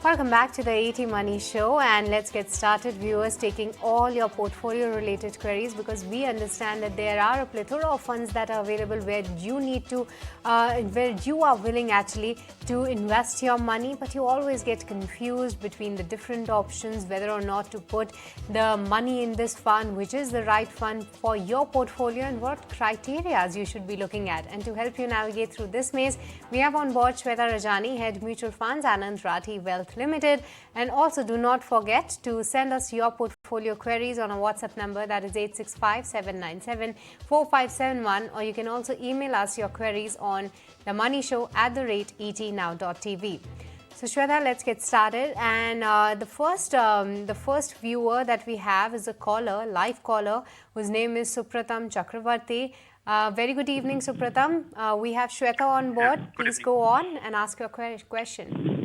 Welcome back to the ET Money Show, and let's get started, viewers, taking all your portfolio related queries, because we understand that there are a plethora of funds that are available where you need to where you are willing actually to invest your money, but you always get confused between the different options, whether or not to put the money in this fund, which is the right fund for your portfolio, and what criteria you should be looking at. And to help you navigate through this maze, we have on board Shweta Rajani, Head Mutual Funds, Anand Rathi Wealth Limited. And also do not forget to send us your portfolio queries on a WhatsApp number, that is 865-797-4571, or you can also email us your queries on themoneyshow@etnow.tv. So Shweta, let's get started. And the first viewer that we have is a caller, live caller, whose name is Supratam Chakravarti. Very good evening, Supratam. We have Shweta on board. Please go on and ask your question.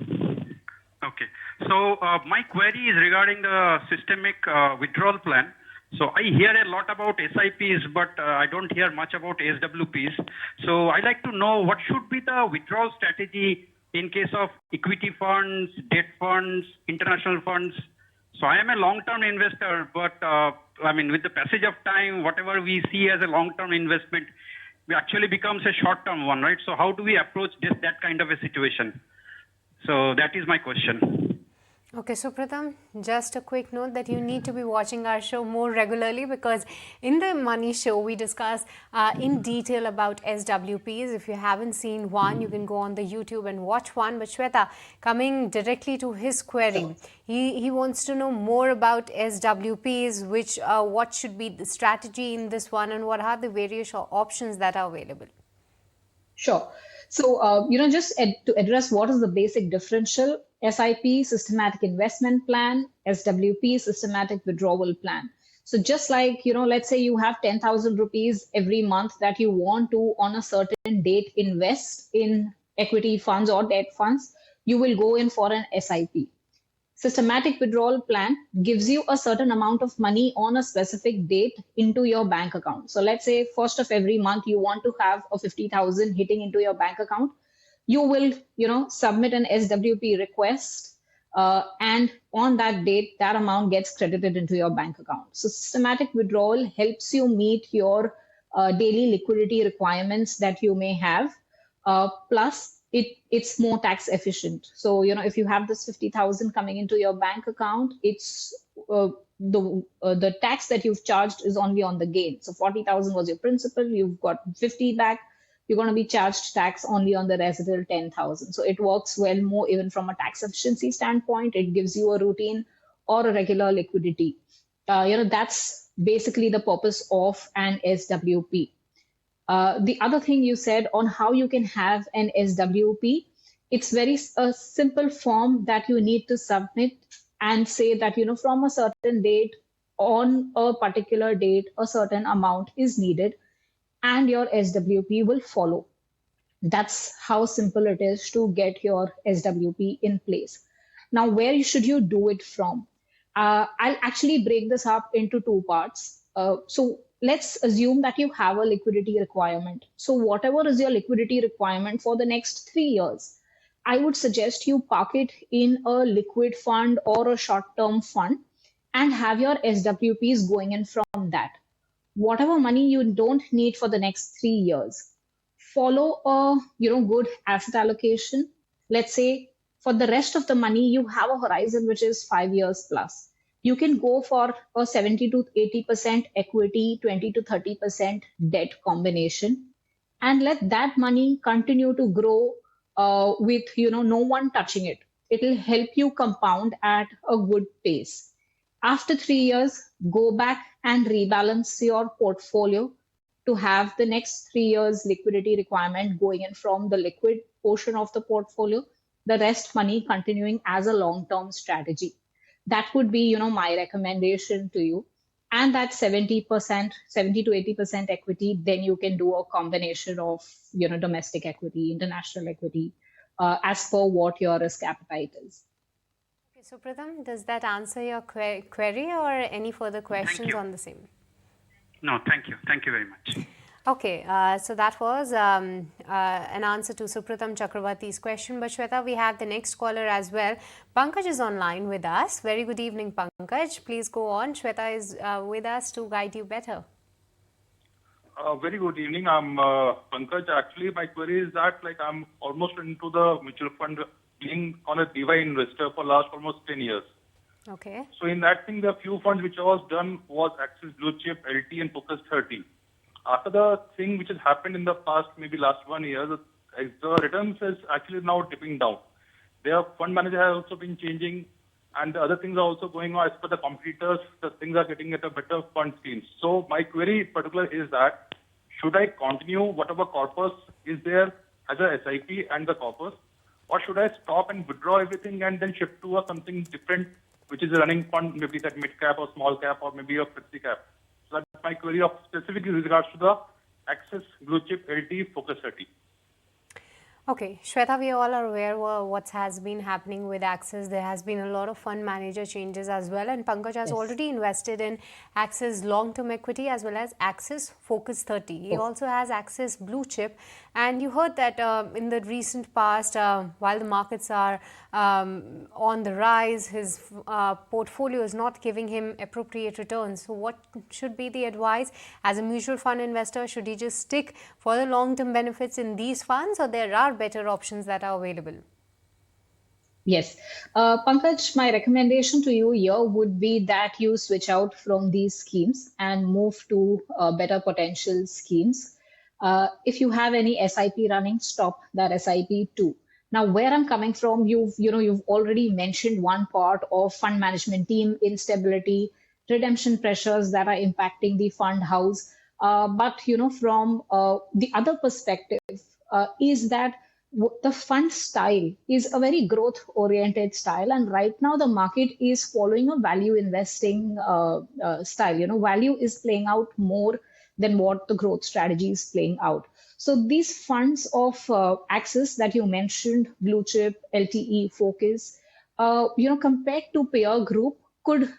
Okay. So my query is regarding the systemic withdrawal plan. So I hear a lot about SIPs, but I don't hear much about SWPs. So I'd like to know what should be the withdrawal strategy in case of equity funds, debt funds, international funds. So I am a long-term investor, but with the passage of time, whatever we see as a long-term investment, it actually becomes a short-term one, right? So how do we approach that kind of a situation? So that is my question. Okay, Supratam, just a quick note that you need to be watching our show more regularly, because in the Money Show, we discuss in detail about SWPs. If you haven't seen one, you can go on the YouTube and watch one. But Shweta, coming directly to his query, he wants to know more about SWPs, what should be the strategy in this one, and what are the various options that are available. Sure. So, just to address what is the basic differential: SIP, systematic investment plan; SWP, systematic withdrawal plan. So just like, let's say you have 10,000 rupees every month that you want to, on a certain date, invest in equity funds or debt funds, you will go in for an SIP. Systematic withdrawal plan gives you a certain amount of money on a specific date into your bank account. So let's say first of every month you want to have a 50,000 hitting into your bank account. You will, submit an SWP request, and on that date, that amount gets credited into your bank account. So systematic withdrawal helps you meet your daily liquidity requirements that you may have, plus it's more tax efficient. So, if you have this 50,000 coming into your bank account, it's the tax that you've charged is only on the gain. So 40,000 was your principal, you've got 50 back, you're going to be charged tax only on the residual 10,000. So it works well more even from a tax efficiency standpoint. It gives you a routine or a regular liquidity. That's basically the purpose of an SWP. The other thing you said on how you can have an SWP, it's a simple form that you need to submit and say that, from a certain date, on a particular date, a certain amount is needed, and your SWP will follow. That's how simple it is to get your SWP in place. Now, where should you do it from? I'll actually break this up into two parts. So let's assume that you have a liquidity requirement. So whatever is your liquidity requirement for the next 3 years, I would suggest you park it in a liquid fund or a short-term fund and have your SWPs going in from that. Whatever money you don't need for the next 3 years, follow a good asset allocation. Let's say for the rest of the money, you have a horizon which is 5 years plus. You can go for a 70 to 80% equity, 20 to 30% debt combination, and let that money continue to grow with no one touching it. It will help you compound at a good pace. After 3 years, go back and rebalance your portfolio to have the next 3 years liquidity requirement going in from the liquid portion of the portfolio, the rest money continuing as a long-term strategy. That would be, my recommendation to you. And that 70 to 80% equity, then you can do a combination of, domestic equity, international equity, as per what your risk appetite is. Okay, so Pratham, does that answer your query or any further questions on the same? No, thank you. Thank you very much. Okay, so that was an answer to Supratam Chakravarti's question. But Shweta, we have the next caller as well. Pankaj is online with us. Very good evening, Pankaj. Please go on. Shweta is with us to guide you better. Very good evening. I'm Pankaj. Actually, my query is that I'm almost into the mutual fund, being on a DY investor for last almost 10 years. Okay. So in that thing, the few funds which I was done was Axis Blue Chip, LT, and Focus 30. After the thing which has happened in the past, maybe last 1 year, the returns is actually now dipping down. Their fund manager has also been changing, and the other things are also going on. As per the competitors, the things are getting at a better fund schemes. So my query in particular is that, should I continue whatever corpus is there as a SIP and the corpus, or should I stop and withdraw everything and then shift to something different, which is a running fund, maybe that mid cap or small cap or maybe a flexi cap? So that's my query of specifically with regards to the Axis Blue Chip LT Focus 30. Okay, Shweta, we all are aware of what has been happening with Axis. There has been a lot of fund manager changes as well, and Pankaj has already invested in Axis long-term equity as well as Axis Focus 30. He also has Axis Blue Chip, and you heard that in the recent past, while the markets are on the rise, his portfolio is not giving him appropriate returns. So what should be the advice as a mutual fund investor? Should he just stick for the long-term benefits in these funds, or there are better options that are available? Yes. Pankaj, my recommendation to you here would be that you switch out from these schemes and move to better potential schemes. If you have any SIP running, stop that SIP too. Now, where I'm coming from, you've already mentioned one part of fund management team instability, redemption pressures that are impacting the fund house. But from the other perspective, is that the fund style is a very growth oriented style, and right now the market is following a value investing style. Value is playing out more than what the growth strategy is playing out. So these funds of Axis that you mentioned, Blue Chip, LTE, Focus, compared to peer group, could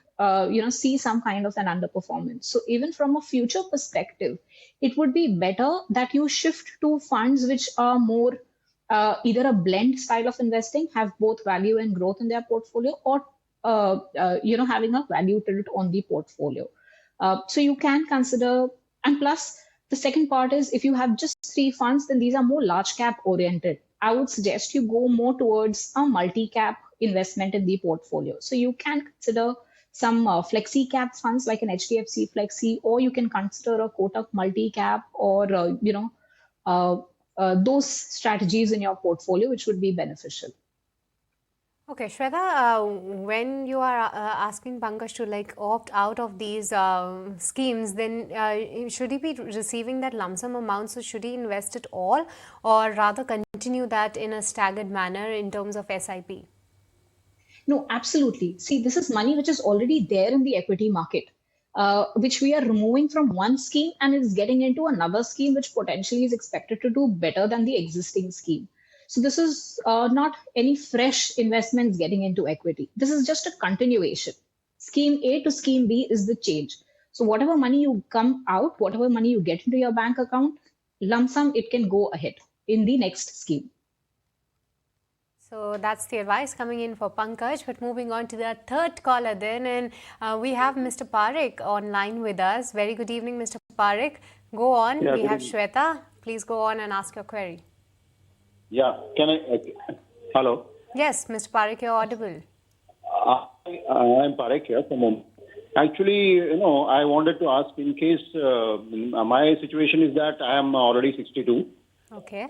see some kind of an underperformance. So even from a future perspective, it would be better that you shift to funds which are more either a blend style of investing, have both value and growth in their portfolio, or having a value tilt on the portfolio. So you can consider, and plus the second part is, if you have just 3 funds, then these are more large cap oriented. I would suggest you go more towards a multi cap investment in the portfolio. So you can consider some flexi cap funds like an HDFC Flexi, or you can consider a Kotak multi cap, or those strategies in your portfolio, which would be beneficial. Okay, Shweta, when you are asking Pankaj to opt out of these schemes, then should he be receiving that lump sum amount? So should he invest it all, or rather continue that in a staggered manner in terms of SIP? No, absolutely. See, this is money which is already there in the equity market, which we are removing from one scheme and is getting into another scheme, which potentially is expected to do better than the existing scheme. So this is not any fresh investments getting into equity. This is just a continuation. Scheme A to scheme B is the change. So whatever money you come out, whatever money you get into your bank account, lump sum, it can go ahead in the next scheme. So that's the advice coming in for Pankaj. But moving on to the third caller then, and we have Mr. Parekh online with us. Very good evening, Mr. Parekh. Go on. Yeah, we have Shweta. Please go on and ask your query. Yeah, can I? Hello. Yes, Mr. Parekh, you're audible. I'm Parekh here from Mumbai. Actually, I wanted to ask, in case my situation is that I am already 62. Okay.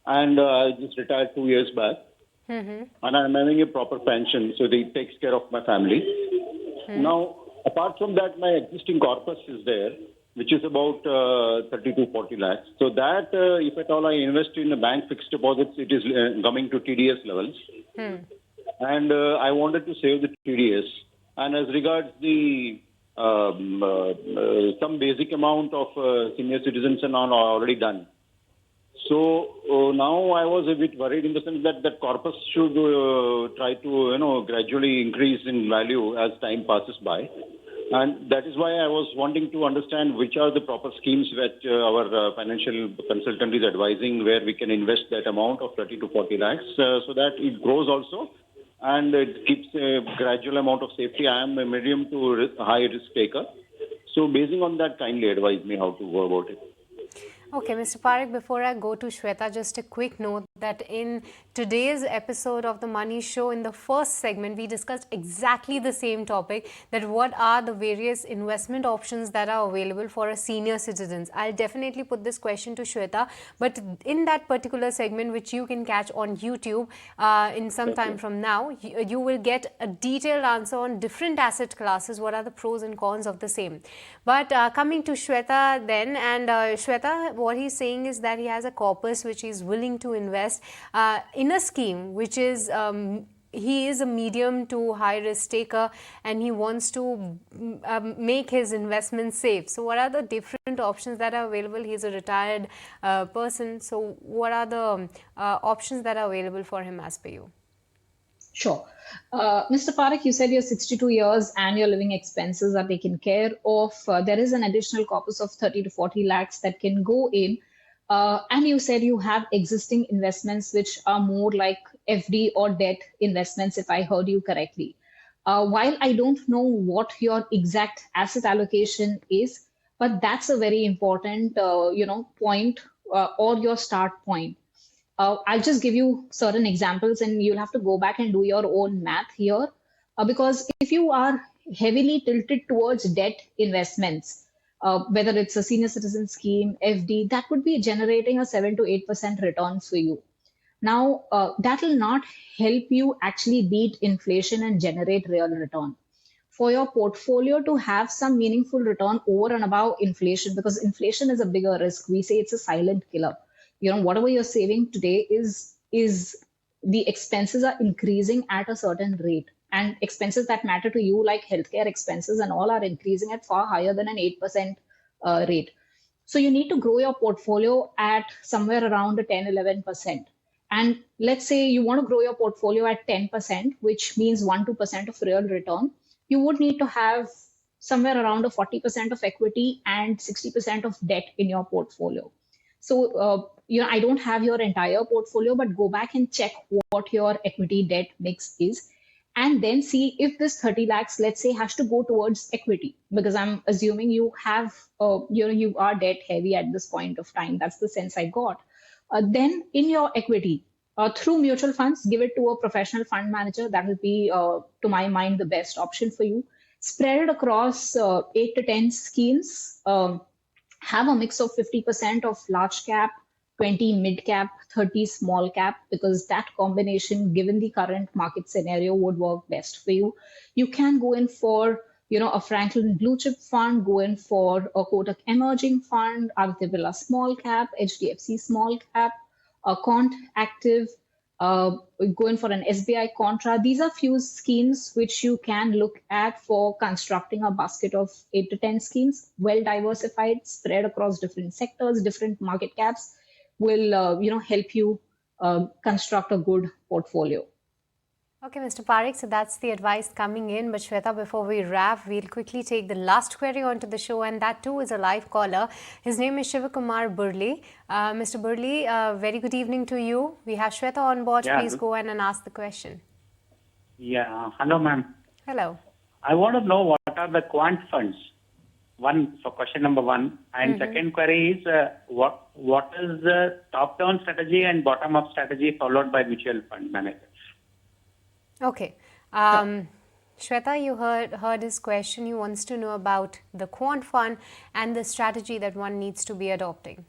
And I just retired 2 years back. And I'm having a proper pension, so it takes care of my family. Now, apart from that, my existing corpus is there, which is about 30 to 40 lakhs. So that, if at all I invest in a bank fixed deposits, it is coming to TDS levels. And I wanted to save the TDS. And as regards the some basic amount of senior citizens and all are already done. So now I was a bit worried in the sense that that corpus should try to gradually increase in value as time passes by. And that is why I was wanting to understand which are the proper schemes that our financial consultant is advising, where we can invest that amount of 30 to 40 lakhs so that it grows also and it keeps a gradual amount of safety. I am a medium to high risk taker. So basing on that, kindly advise me how to go about it. Okay, Mr. Parekh, before I go to Shweta, just a quick note that in today's episode of The Money Show, in the first segment, we discussed exactly the same topic, that what are the various investment options that are available for a senior citizens. I'll definitely put this question to Shweta, but in that particular segment, which you can catch on YouTube in some time from now, you will get a detailed answer on different asset classes, what are the pros and cons of the same. But coming to Shweta then, and Shweta, what he's saying is that he has a corpus which he's willing to invest in a scheme which is he is a medium to high risk taker and he wants to make his investment safe. So what are the different options that are available? He's a retired person. So what are the options that are available for him as per you? Sure. Mr. Parekh, you said you're 62 years and your living expenses are taken care of. There is an additional corpus of 30 to 40 lakhs that can go in. And you said you have existing investments which are more like FD or debt investments, if I heard you correctly. While I don't know what your exact asset allocation is, but that's a very important, point or your start point. I'll just give you certain examples and you'll have to go back and do your own math here. Because if you are heavily tilted towards debt investments, whether it's a senior citizen scheme, FD, that would be generating a 7 to 8% return for you. Now, that will not help you actually beat inflation and generate real return. For your portfolio to have some meaningful return over and above inflation, because inflation is a bigger risk. We say it's a silent killer. Whatever you're saving today is the expenses are increasing at a certain rate, and expenses that matter to you, like healthcare expenses and all, are increasing at far higher than an 8% rate. So you need to grow your portfolio at somewhere around a 10, 11%. And let's say you want to grow your portfolio at 10%, which means 1-2% of real return. You would need to have somewhere around a 40% of equity and 60% of debt in your portfolio. So, I don't have your entire portfolio, but go back and check what your equity debt mix is. And then see if this 30 lakhs, let's say, has to go towards equity, because I'm assuming you have, you are debt heavy at this point of time. That's the sense I got. Then in your equity, through mutual funds, give it to a professional fund manager. That will be, to my mind, the best option for you. Spread it across 8 to 10 schemes. Have a mix of 50% of large cap, 20 mid cap, 30 small cap, because that combination, given the current market scenario, would work best for you. You can go in for, a Franklin blue chip fund, go in for a Kotak emerging fund, Aditya Birla small cap, HDFC small cap, a Quant active, go in for an SBI Contra. These are few schemes which you can look at for constructing a basket of 8 to 10 schemes, well diversified, spread across different sectors, different market caps, will help you construct a good portfolio. Okay, Mr. Parekh, so that's the advice coming in. But Shweta, before we wrap, we'll quickly take the last query onto the show, and that too is a live caller. His name is Shivakumar Burley. Mr. Burley, very good evening to you. We have Shweta on board. Yeah. Please go ahead and ask the question. Yeah, hello, ma'am. Hello. I want to know what are the quant funds. One, for question number one. And second query is what is the top-down strategy and bottom-up strategy followed by mutual fund managers? Okay. Shweta, you heard his question. He wants to know about the quant fund and the strategy that one needs to be adopting.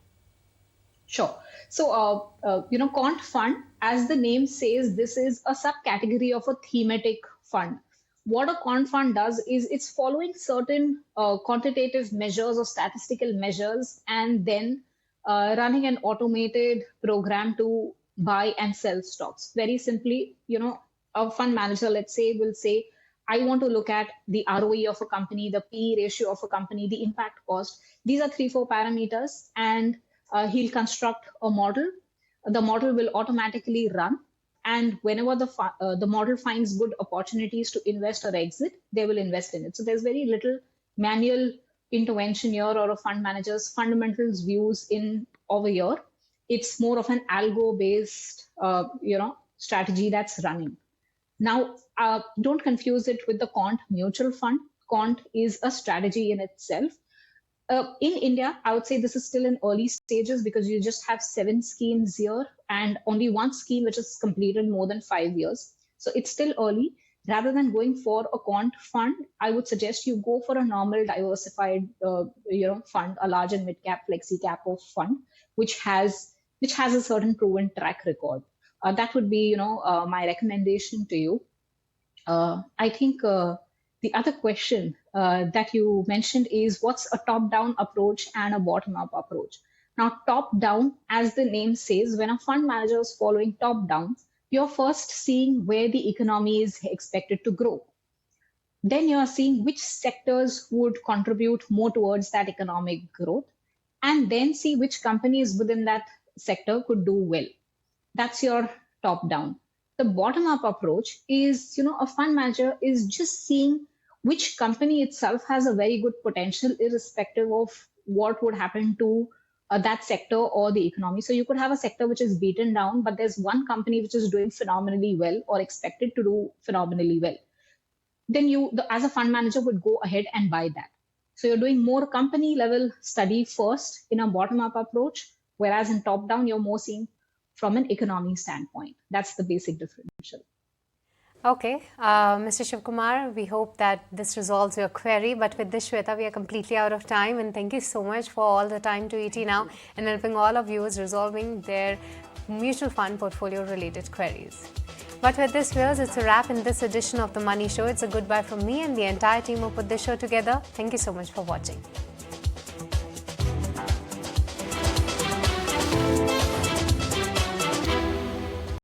Sure. So, quant fund, as the name says, this is a subcategory of a thematic fund. What a quant fund does is it's following certain quantitative measures or statistical measures and then running an automated program to buy and sell stocks. Very simply, a fund manager, let's say, will say, I want to look at the ROE of a company, the PE ratio of a company, the impact cost. These are 3-4 parameters, and he'll construct a model. The model will automatically run. And whenever the model finds good opportunities to invest or exit, they will invest in it. So there's very little manual intervention here or a fund manager's fundamentals views in over here. It's more of an algo based, strategy that's running. Now, don't confuse it with the quant mutual fund. Quant is a strategy in itself. In India, I would say this is still in early stages because you just have 7 schemes here and only one scheme which is completed more than 5 years. So it's still early. Rather than going for a quant fund, I would suggest you go for a normal diversified, fund, a large and mid cap, flexi cap of fund, which has a certain proven track record. That would be, my recommendation to you. I think the other question that you mentioned is what's a top-down approach and a bottom-up approach. Now, top-down, as the name says, when a fund manager is following top-down, you're first seeing where the economy is expected to grow. Then you're seeing which sectors would contribute more towards that economic growth, and then see which companies within that sector could do well. That's your top-down. The bottom-up approach is, a fund manager is just seeing which company itself has a very good potential, irrespective of what would happen to that sector or the economy. So you could have a sector which is beaten down, but there's one company which is doing phenomenally well or expected to do phenomenally well. Then you, as a fund manager, would go ahead and buy that. So you're doing more company level study first in a bottom-up approach, whereas in top-down, you're more seeing from an economy standpoint. That's the basic differential. Okay, Mr. Shivkumar, we hope that this resolves your query. But with this, Shweta, we are completely out of time. And thank you so much for all the time to ET Now and helping all of viewers resolving their mutual fund portfolio related queries. But with this, viewers, it's a wrap in this edition of The Money Show. It's a goodbye from me and the entire team who put this show together. Thank you so much for watching.